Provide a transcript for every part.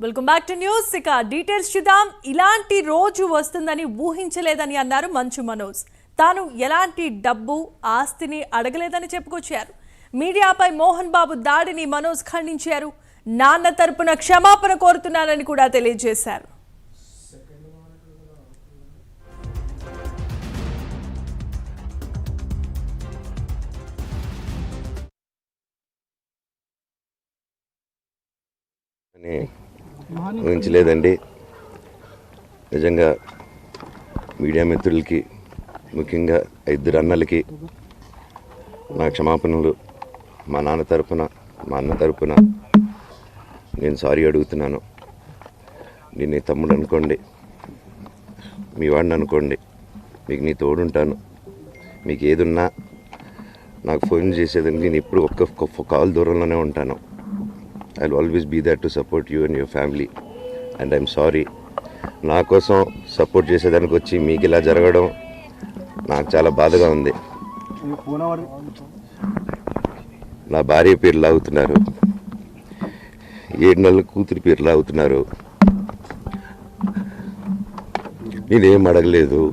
Welcome back to news. ఇక details చూద్దాం. ఇలాంటి రోజు వస్తుందని ఊహించలేదని అన్నారు మంచు మనోజ్. తాను ఎలాంటి డబ్బు ఆస్తిని అడగలేదని చెప్పుకొచ్చారు. మీడియాపై మోహన్ బాబు దాడిని మనోజ్ ఖండించారు. నాన్న తరపున క్షమాపణ కోరుతున్నారని కూడా తెలియజేశారు. ఊహించలేదండి. నిజంగా మీడియా మిత్రులకి, ముఖ్యంగా ఇద్దరు అన్నలకి నా క్షమాపణలు. మా నాన్న తరపున, మా అన్న తరపున నేను సారీ అడుగుతున్నాను. నేను నీ తమ్ముడు అనుకోండి, మీ వాడిని అనుకోండి, మీకు నీ తోడుంటాను. మీకు ఏదున్నా నాకు ఫోన్ చేసేదానికి నేను ఇప్పుడు ఒక్క కాల్ దూరంలోనే ఉంటాను. I'll always be there to support you and your family, and I'm sorry. నా కోసం సపోర్ట్ చేసేదానికి వచ్చి మీకు ఇలా జరగడం నాకు చాలా బాధగా ఉంది. నా భార్య పేరు లాగుతున్నారు, 7 నెలల కూతురి పేరు లాగుతున్నారు. నేనేం అడగలేదు,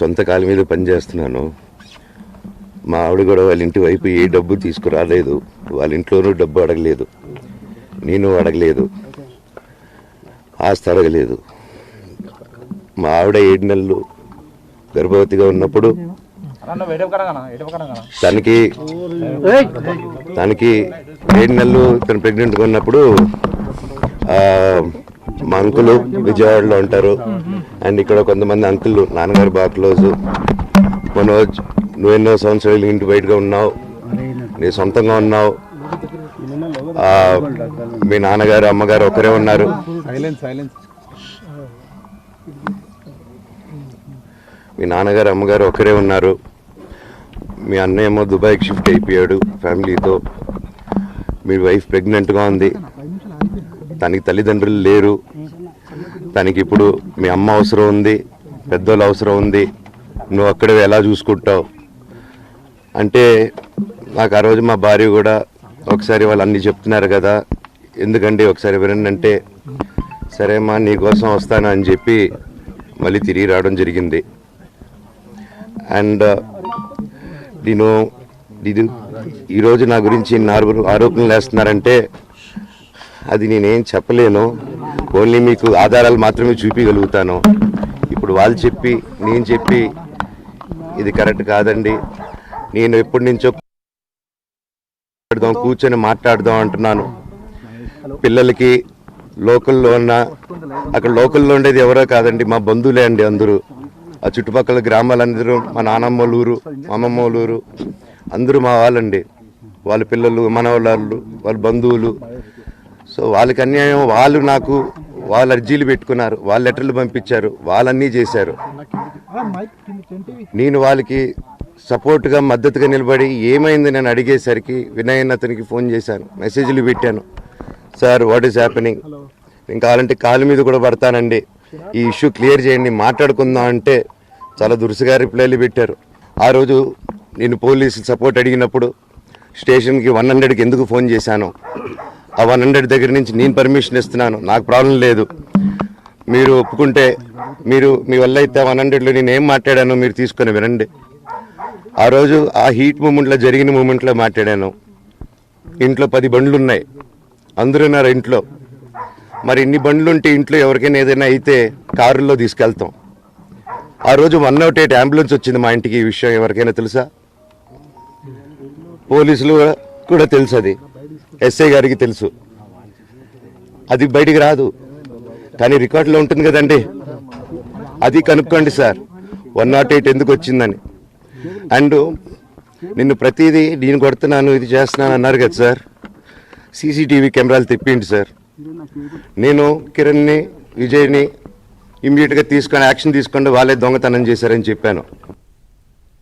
సొంత కాళ్ళ మీద పనిచేస్తున్నాను. మా ఆవిడ కూడా వాళ్ళ ఇంటి వైపు ఏ డబ్బు తీసుకురాలేదు, వాళ్ళ ఇంట్లోనూ డబ్బు అడగలేదు, నేను అడగలేదు, ఆస్తి అడగలేదు. మా ఆవిడ 7 నెలలు గర్భవతిగా ఉన్నప్పుడు తనకి 7 నెలలు తను ప్రెగ్నెంట్గా ఉన్నప్పుడు మా అంకులు విజయవాడలో ఉంటారు. అండ్ ఇక్కడ కొంతమంది అంకులు నాన్నగారు బాగా క్లోజు. మనోజ్, నువ్వెన్నో సంవత్సరాలు ఇంటి బయటగా ఉన్నావు, నీ సొంతంగా ఉన్నావు. మీ నాన్నగారు అమ్మగారు ఒకరే ఉన్నారు. మీ నాన్నగారు అమ్మగారు ఒకరే ఉన్నారు. మీ అన్నయ్య ఏమో దుబాయ్కి షిఫ్ట్ అయిపోయాడు ఫ్యామిలీతో. మీ వైఫ్ ప్రెగ్నెంట్గా ఉంది, తనకి తల్లిదండ్రులు లేరు. తనకి ఇప్పుడు మీ అమ్మ అవసరం ఉంది, పెద్దోళ్ళు అవసరం ఉంది. నువ్వు అక్కడే ఎలా చూసుకుంటావు అంటే, నాకు ఆ రోజు మా భార్య కూడా ఒకసారి వాళ్ళు అన్నీ చెప్తున్నారు కదా, ఎందుకండి ఒకసారి వినండి అంటే, సరేమ్మా నీకోసం వస్తాను అని చెప్పి మళ్ళీ తిరిగి రావడం జరిగింది. అండ్ నేను ఈరోజు నా గురించి ఆరోపణలు వేస్తున్నారంటే అది నేనేం చెప్పలేను. ఓన్లీ మీకు ఆధారాలు మాత్రమే చూపించగలుగుతాను. ఇప్పుడు వాళ్ళు చెప్పి నేను చెప్పి ఇది కరెక్ట్ కాదండి, నేను ఎప్పటి నుంచో కూర్చొని మాట్లాడదాం అంటున్నాను. పిల్లలకి లోకల్లో ఉన్న, అక్కడ లోకల్లో ఉండేది ఎవరో కాదండి, మా బంధువులే అండి అందరూ. ఆ చుట్టుపక్కల గ్రామాలందరూ, మా నానమ్మ ఊరు, మా అమ్మమ్మ ఊరు అందరూ మా వాళ్ళండి. వాళ్ళ పిల్లలు, మనవాళ్ళు, వాళ్ళ బంధువులు. సో వాళ్ళకి అన్యాయం, వాళ్ళు నాకు వాళ్ళ అర్జీలు పెట్టుకున్నారు, వాళ్ళ లెటర్లు పంపించారు, వాళ్ళన్నీ చేశారు. నేను వాళ్ళకి సపోర్ట్గా మద్దతుగా నిలబడి ఏమైంది నేను అడిగేసరికి వినయన్ అతనికి ఫోన్ చేశాను, మెసేజ్లు పెట్టాను. సార్ వాట్ ఈస్ హ్యాపెనింగ్, నేను కావాలంటే కాలు మీద కూడా పడతానండి, ఈ ఇష్యూ క్లియర్ చేయండి, మాట్లాడుకుందాం అంటే చాలా దురుసుగా రిప్లైలు పెట్టారు. ఆ రోజు నేను పోలీసు సపోర్ట్ అడిగినప్పుడు స్టేషన్కి 100కి ఎందుకు ఫోన్ చేశాను, ఆ 100 దగ్గర నుంచి నేను పర్మిషన్ ఇస్తున్నాను, నాకు ప్రాబ్లం లేదు, మీరు ఒప్పుకుంటే మీరు మీ వల్ల అయితే 100లో నేను ఏం మాట్లాడానో మీరు తీసుకొని వినండి. ఆ రోజు ఆ హీట్ మూమెంట్లో, జరిగిన మూమెంట్లో మాట్లాడాను. ఇంట్లో 10 బండ్లు ఉన్నాయి, అందరూ ఉన్నారు ఇంట్లో. మరి ఇన్ని బండ్లు ఉంటే ఇంట్లో ఎవరికైనా ఏదైనా అయితే కారుల్లో తీసుకెళ్తాం. ఆ రోజు 108 అంబులెన్స్ వచ్చింది మా ఇంటికి. ఈ విషయం ఎవరికైనా తెలుసా? పోలీసులు కూడా తెలుసు, అది ఎస్ఐ గారికి తెలుసు. అది బయటికి రాదు, కానీ రికార్డులో ఉంటుంది కదండి, అది కనుక్కోండి సార్ 108 ఎందుకు వచ్చిందని. అండ్ నిన్ను ప్రతిదీ నేను కొడుతున్నాను, ఇది చేస్తున్నాను అన్నారు కదా సార్, సీసీటీవీ కెమెరాలు తెప్పిండి సార్. నేను కిరణ్ని, విజయ్ని ఇమ్మీడియట్గా తీసుకొని యాక్షన్ తీసుకోండి, వాళ్ళే దొంగతనం చేశారని చెప్పాను.